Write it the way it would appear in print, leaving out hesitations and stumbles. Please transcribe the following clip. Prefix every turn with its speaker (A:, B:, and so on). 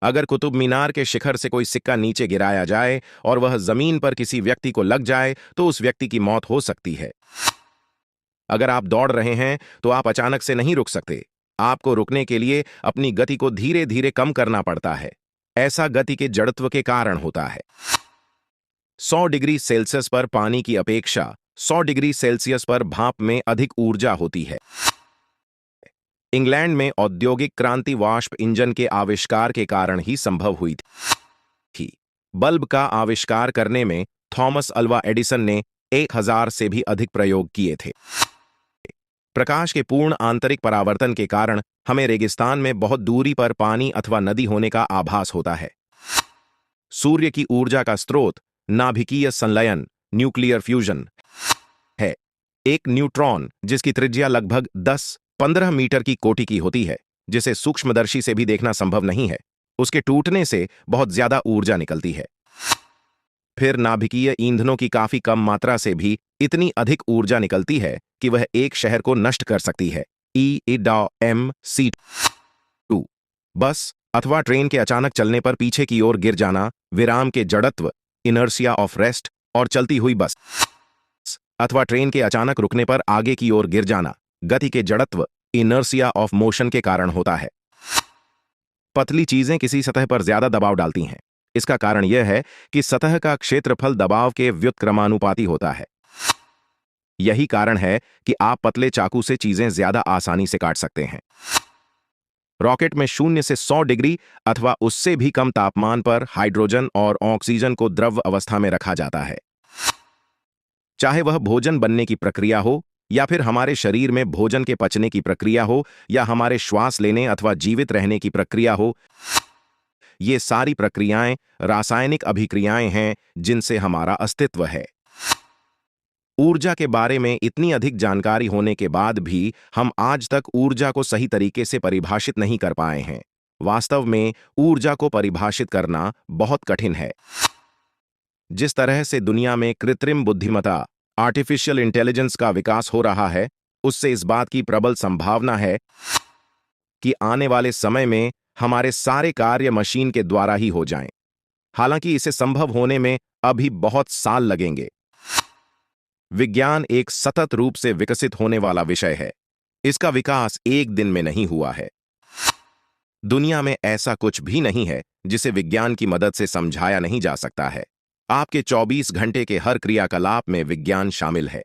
A: अगर कुतुब मीनार के शिखर से कोई सिक्का नीचे गिराया जाए और वह जमीन पर किसी व्यक्ति को लग जाए तो उस व्यक्ति की मौत हो सकती है। अगर आप दौड़ रहे हैं तो आप अचानक से नहीं रुक सकते। आपको रुकने के लिए अपनी गति को धीरे धीरे कम करना पड़ता है। ऐसा गति के जड़त्व के कारण होता है। 100 डिग्री सेल्सियस पर पानी की अपेक्षा 100 डिग्री सेल्सियस पर भाप में अधिक ऊर्जा होती है। इंग्लैंड में औद्योगिक क्रांति वाष्प इंजन के आविष्कार के कारण ही संभव हुई थी। बल्ब का आविष्कार करने में थॉमस अल्वा एडिसन ने 1000 से भी अधिक प्रयोग किए थे। प्रकाश के पूर्ण आंतरिक परावर्तन के कारण हमें रेगिस्तान में बहुत दूरी पर पानी अथवा नदी होने का आभास होता है। सूर्य की ऊर्जा का स्रोत नाभिकीय संलयन न्यूक्लियर फ्यूजन है। एक न्यूट्रॉन जिसकी त्रिज्या लगभग 10-15 मीटर की कोटि की होती है, जिसे सूक्ष्मदर्शी से भी देखना संभव नहीं है, उसके टूटने से बहुत ज्यादा ऊर्जा निकलती है। फिर नाभिकीय ईंधनों की काफी कम मात्रा से भी इतनी अधिक ऊर्जा निकलती है कि वह एक शहर को नष्ट कर सकती है। EEDMC2 बस अथवा ट्रेन के अचानक चलने पर पीछे की ओर गिर जाना, विराम के जड़त्व इनर्शिया ऑफ रेस्ट, और चलती हुई बस अथवा ट्रेन के अचानक रुकने पर आगे की ओर गिर जाना, गति के जड़त्व इनर्शिया ऑफ मोशन के कारण होता है। पतली चीजें किसी सतह पर ज्यादा दबाव डालती हैं। इसका कारण यह है कि सतह का क्षेत्रफल दबाव के व्युत्क्रमानुपाती होता है। यही कारण है कि आप पतले चाकू से चीजें ज्यादा आसानी से काट सकते हैं। रॉकेट में 0 से 100 डिग्री अथवा उससे भी कम तापमान पर हाइड्रोजन और ऑक्सीजन को द्रव अवस्था में रखा जाता है। चाहे वह भोजन बनने की प्रक्रिया हो, या फिर हमारे शरीर में भोजन के पचने की प्रक्रिया हो, या हमारे श्वास लेने अथवा जीवित रहने की प्रक्रिया हो, ये सारी प्रक्रियाएं रासायनिक अभिक्रियाएं हैं जिनसे हमारा अस्तित्व है। ऊर्जा के बारे में इतनी अधिक जानकारी होने के बाद भी हम आज तक ऊर्जा को सही तरीके से परिभाषित नहीं कर पाए हैं। वास्तव में ऊर्जा को परिभाषित करना बहुत कठिन है। जिस तरह से दुनिया में कृत्रिम बुद्धिमत्ता आर्टिफिशियल इंटेलिजेंस का विकास हो रहा है, उससे इस बात की प्रबल संभावना है कि आने वाले समय में हमारे सारे कार्य मशीन के द्वारा ही हो जाएं। हालांकि इसे संभव होने में अभी बहुत साल लगेंगे। विज्ञान एक सतत रूप से विकसित होने वाला विषय है। इसका विकास एक दिन में नहीं हुआ है। दुनिया में ऐसा कुछ भी नहीं है जिसे विज्ञान की मदद से समझाया नहीं जा सकता है। आपके 24 घंटे के हर क्रियाकलाप में विज्ञान शामिल है।